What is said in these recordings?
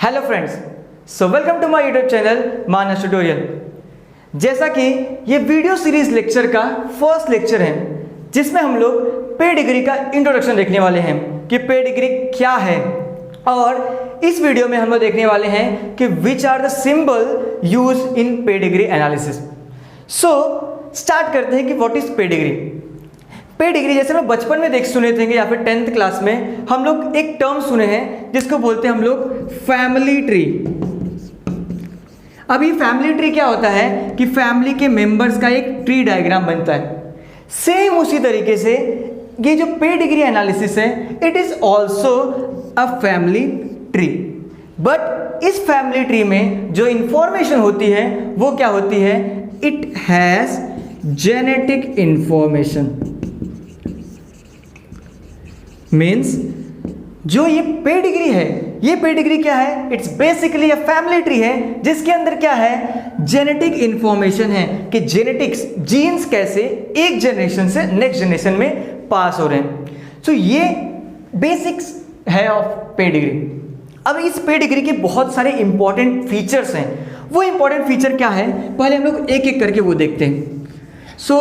Hello friends, so welcome to my YouTube channel Manas tutorial. जैसा कि ये वीडियो सीरीज लेक्चर का फर्स्ट लेक्चर है जिसमें हम लोग पेडिग्री का इंट्रोडक्शन देखने वाले हैं कि पेडिग्री क्या है, और इस वीडियो में हम लोग देखने वाले हैं कि which are the symbol use in pedigree analysis. So start करते हैं कि व्हाट इज पेडिग्री। पेडिग्री जैसे हम बचपन में देख सुने थे या फिर 10th क्लास में हम लोग एक टर्म सुने हैं जिसको बोलते हैं हम लोग फैमिली ट्री। अब ये फैमिली ट्री क्या होता है कि फैमिली के मेंबर्स का एक ट्री डायग्राम बनता है। सेम उसी तरीके से ये जो पेडिग्री एनालिसिस है it is also a family tree, but इस फैमिली ट्री में जो इंफॉर्मेशन होती है वो क्या होती है, it has genetic information. Means जो ये पेडिग्री है, ये पेडिग्री क्या है, it's basically a family tree है जिसके अंदर क्या है, जेनेटिक इंफॉर्मेशन है कि जेनेटिक्स जीन्स कैसे एक जनरेशन से नेक्स्ट जनरेशन में पास हो रहे हैं। सो ये बेसिक्स है ऑफ पेडिग्री। अब इस पेडिग्री के बहुत सारे इंपॉर्टेंट फीचर्स हैं। वो इंपॉर्टेंट फीचर क्या है, पहले हम लोग एक एक करके वो देखते हैं। So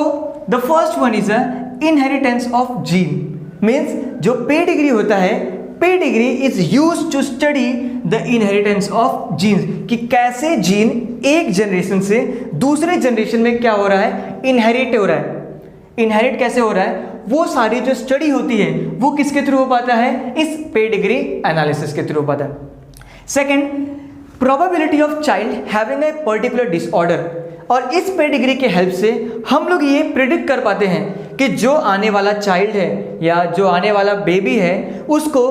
the first one is a inheritance of gene. Means जो पेडिग्री होता है, pedigree is used to study the inheritance of genes कि कैसे जीन एक जनरेशन से दूसरे जनरेशन में क्या हो रहा है, इनहेरिट हो रहा है। इनहेरिट कैसे हो रहा है, वो सारी जो स्टडी होती है वो किसके थ्रू हो पाता है, इस पेडिग्री एनालिसिस के थ्रू हो पाता है। Second, probability of child having a particular disorder. और इस पेडिग्री के हेल्प से हम लोग ये प्रिडिक्ट कर पाते हैं कि जो आने वाला चाइल्ड है या जो आने वाला बेबी है उसको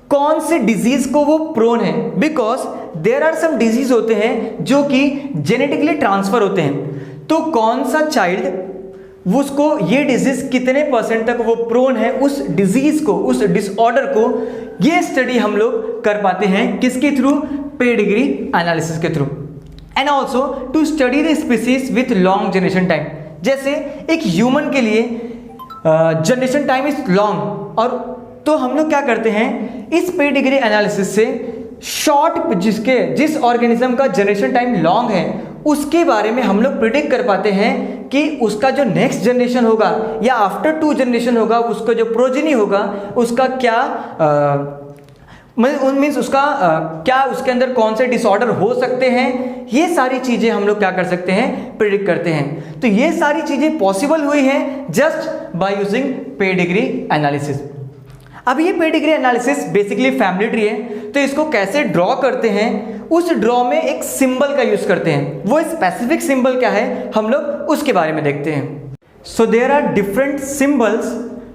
कौन से डिजीज को वो प्रोन है, because there are some disease होते हैं जो कि जेनेटिकली ट्रांसफर होते हैं। तो कौन सा चाइल्ड उसको ये डिजीज कितने परसेंट तक वो प्रोन है उस डिजीज को, उस डिसऑर्डर को, ये स्टडी हम लोग कर पाते हैं किसके थ्रू, पेडिग्री एनालिसिस के through. And also to study the species with long generation time. जैसे एक ह्यूमन के लिए जनरेशन टाइम इज लॉन्ग, और तो हम लोग क्या करते हैं इस पेडिग्री एनालिसिस से शॉर्ट जिस ऑर्गेनिज्म का जनरेशन टाइम लॉन्ग है उसके बारे में हम लोग प्रिडिक्ट कर पाते हैं कि उसका जो नेक्स्ट जनरेशन होगा या आफ्टर 2 जनरेशन होगा उसका जो प्रोजेनी होगा उसका क्या मीन्स उसका क्या उसके अंदर कौन से डिसऑर्डर हो सकते हैं। ये सारी चीजें हम लोग क्या कर सकते हैं, प्रिडिक्ट करते हैं। तो ये सारी चीजें पॉसिबल हुई हैं just by using pedigree analysis. अब ये pedigree analysis basically family tree है, तो इसको कैसे ड्रॉ करते हैं, उस ड्रॉ में एक सिंबल का यूज करते हैं। वो स्पेसिफिक सिंबल क्या है हम लोग उसके बारे में देखते हैं। So there are different symbols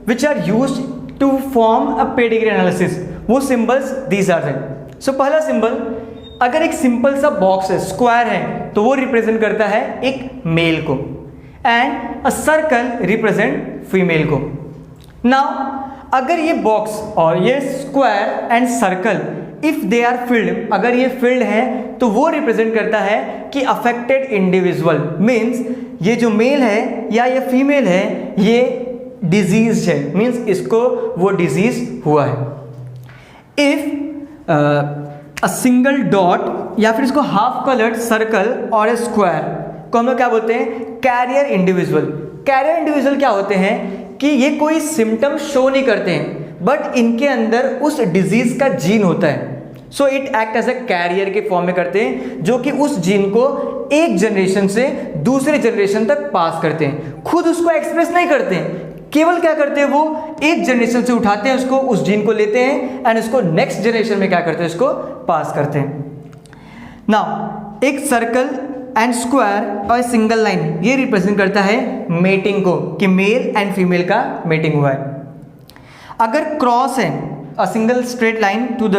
which are used to form a pedigree analysis. वो सिंबल्स दीज आर हैं। सो पहला सिंबल, अगर एक सिंपल सा बॉक्स है, स्क्वायर है, तो वो रिप्रेजेंट करता है एक मेल को, and a circle represent female को। नाउ अगर ये बॉक्स और ये square and circle if they are filled, अगर ये फिल्ड है तो वो रिप्रेजेंट करता है कि अफेक्टेड इंडिविजुअल, मीन्स ये जो मेल है या ये फीमेल है ये डिजीज है, मीन्स इसको वो डिजीज हुआ है। इफ अ सिंगल डॉट या फिर इसको हाफ कलर्ड सर्कल और ए स्क्वायर को हम लोग क्या बोलते हैं, कैरियर इंडिविजुअल। कैरियर इंडिविजुअल क्या होते हैं कि ये कोई सिम्टम शो नहीं करते हैं बट इनके अंदर उस डिजीज का जीन होता है। So it act as a carrier के फॉर्म में करते हैं जो कि उस जीन को एक जनरेशन से दूसरे जनरेशन तक पास करते हैं। खुद उसको एक्सप्रेस नहीं करते हैं, केवल क्या करते हैं वो एक जनरेशन से उठाते हैं उसको, उस जीन को लेते हैं एंड उसको नेक्स्ट जनरेशन में क्या करते हैं, उसको पास करते हैं। नाउ एक सर्कल एंड स्क्वायर और सिंगल लाइन ये रिप्रेजेंट करता है मेटिंग को कि मेल एंड फीमेल का मेटिंग हुआ है। अगर क्रॉस है, a single straight line to the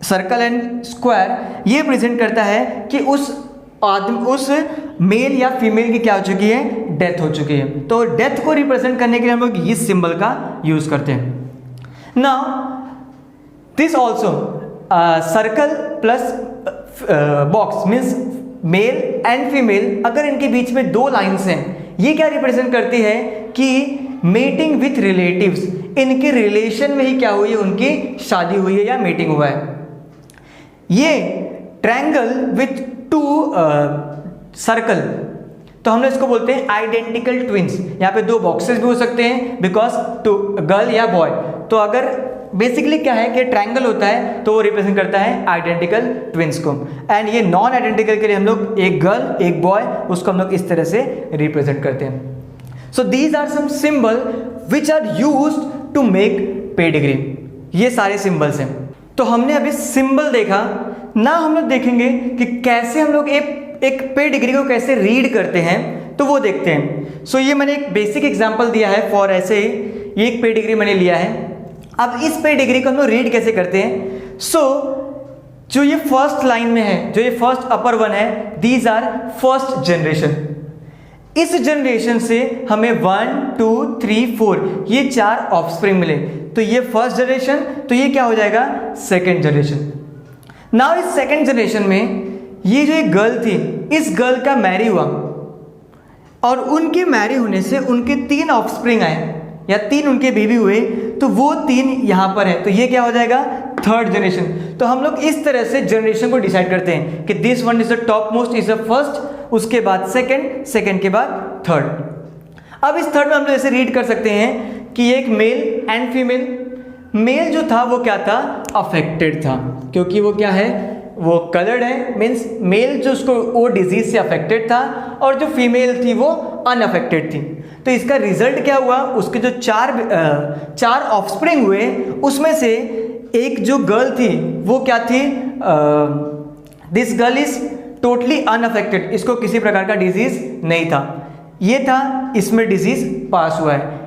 circle and square, ये रिप्रेजेंट करता है कि उस मेल या फीमेल की क्या हो चुकी है, डेथ हो चुकी है। तो डेथ को रिप्रेजेंट करने के लिए हम लोग इस सिंबल का यूज करते हैं। Now this also circle plus box means male and female, अगर इनके बीच में 2 लाइन्स हैं, ये क्या रिप्रेजेंट करती है कि मेटिंग विथ रिलेटिव्स, इनके रिलेशन में ही क्या हुई है, उनकी शादी हुई है या मीटिंग हुआ है। ये ट्रायंगल विथ 2 सर्कल, तो हम लोग इसको बोलते हैं आइडेंटिकल ट्विंस। यहाँ पे 2 बॉक्सेस भी हो सकते हैं बिकॉज टू गर्ल या बॉय। तो अगर बेसिकली क्या है कि ट्रायंगल होता है तो वो रिप्रेजेंट करता है आइडेंटिकल ट्विंस को, एंड ये नॉन आइडेंटिकल के लिए हम लोग एक गर्ल एक बॉय उसको हम लोग इस तरह से रिप्रेजेंट करते हैं। So these are some symbol which are used to make pedigree. ये सारे सिंबल्स हैं। तो हमने अभी सिंबल देखा ना, हम लोग देखेंगे कि कैसे हम लोग एक पेडिग्री को कैसे रीड करते हैं, तो वो देखते हैं। सो ये मैंने एक बेसिक एग्जांपल दिया है फॉर ऐसे ही, ये एक पेडिग्री मैंने लिया है। अब इस पेडिग्री को हम लोग रीड कैसे करते हैं? सो जो ये फर्स्ट लाइन में है, जो ये फर्स्ट अपर वन है, दीज आर फर्स्ट जनरेशन। इस जनरेशन से हमें 1 2 3 4 ये 4 ऑफस्प्रिंग मिले, तो ये फर्स्ट जनरेशन, तो ये क्या हो जाएगा सेकेंड जनरेशन। नाउ इस सेकेंड जनरेशन में ये जो एक गर्ल थी, इस गर्ल का मैरी हुआ और उनके मैरी होने से उनके 3 ऑफस्प्रिंग आए या 3 उनके बेबी हुए, तो वो 3 यहां पर है, तो ये क्या हो जाएगा थर्ड जनरेशन। तो हम लोग इस तरह से जनरेशन को डिसाइड करते हैं कि this one is the top most, is the first, उसके बाद सेकंड, सेकंड के बाद थर्ड। अब इस थर्ड में हम लोग ऐसे रीड कर सकते हैं कि एक मेल एंड फीमेल। मेल जो था वो क्या था, अफेक्टेड था, क्योंकि वो क्या है, वो कलर्ड है, मीन्स मेल जो उसको वो डिजीज से अफेक्टेड था और जो फीमेल थी वो अनअफेक्टेड थी। तो इसका रिजल्ट क्या हुआ, उसके जो 4 ऑफस्प्रिंग हुए उसमें से एक जो गर्ल थी वो क्या थी, this girl is totally unaffected, इसको किसी प्रकार का डिजीज नहीं था, ये था, इसमें डिजीज पास हुआ है।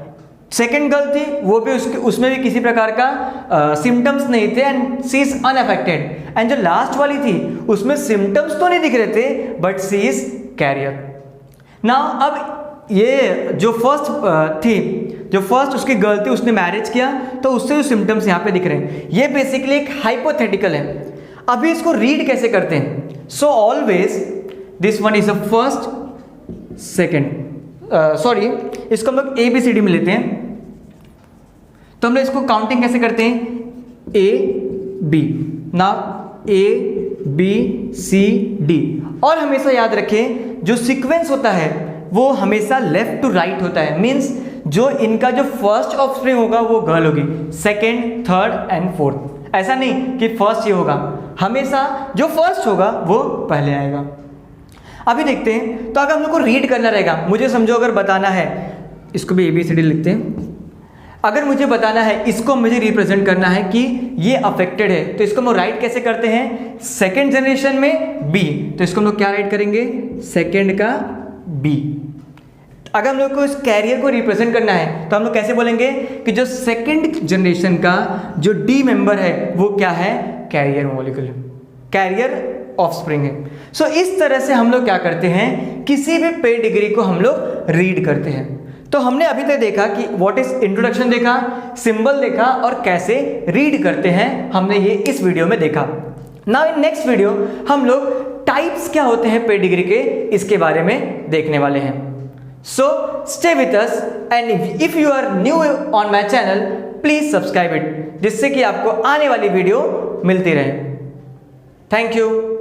सेकेंड गर्ल थी, वो भी उसमें भी किसी प्रकार का सिम्टम्स नहीं थे and she is unaffected. And जो लास्ट वाली थी उसमें सिम्टम्स तो नहीं दिख रहे थे but she is carrier. Now अब ये जो फर्स्ट थी, जो फर्स्ट उसकी गर्ल थी, उसने मैरिज किया, तो उससे जो सिम्टम्स यहाँ पे दिख रहे हैं, ये बेसिकली एक हाइपोथेटिकल है। अभी इसको रीड कैसे करते हैं? So always this one is the first second, sorry इसको हम लोग ABCD में लेते हैं, तो हम लोग इसको काउंटिंग कैसे करते हैं, A B, ना ABCD। और हमेशा याद रखें जो सीक्वेंस होता है वो हमेशा लेफ्ट टू राइट होता है, मीन्स जो इनका जो फर्स्ट ऑफस्प्रिंग होगा वो गर्ल होगी, सेकेंड, थर्ड एंड फोर्थ। ऐसा नहीं कि फर्स्ट ये होगा, हमेशा जो फर्स्ट होगा वो पहले आएगा। अभी देखते हैं, तो अगर हम लोग को रीड करना रहेगा, मुझे समझो अगर बताना है, इसको भी ABCD लिखते हैं, अगर मुझे बताना है, इसको मुझे रिप्रेजेंट करना है कि ये अफेक्टेड है, तो इसको हम लोग राइट कैसे करते हैं, सेकेंड जनरेशन में B, तो इसको हम लोग क्या राइट करेंगे, सेकेंड का B। अगर हम लोग को इस कैरियर को रिप्रेजेंट करना है तो हम लोग कैसे बोलेंगे कि जो सेकेंड जनरेशन का जो D मेंबर है वो क्या है, कैरियर मॉलिक्यूल, कैरियर ऑफस्प्रिंग है। सो इस तरह से हम लोग क्या करते हैं, किसी भी पेडिग्री को हम लोग रीड करते हैं। तो हमने अभी तक देखा कि व्हाट इज इंट्रोडक्शन देखा, सिंबल देखा और कैसे रीड करते हैं, हमने ये इस वीडियो में देखा। नाउ इन नेक्स्ट वीडियो हम लोग टाइप्स क्या होते हैं पेडिग्री के, इसके बारे में देखने वाले हैं। So stay with us and if you are new on my channel please subscribe it, जिससे कि आपको आने वाली वीडियो मिलती रहे। Thank you.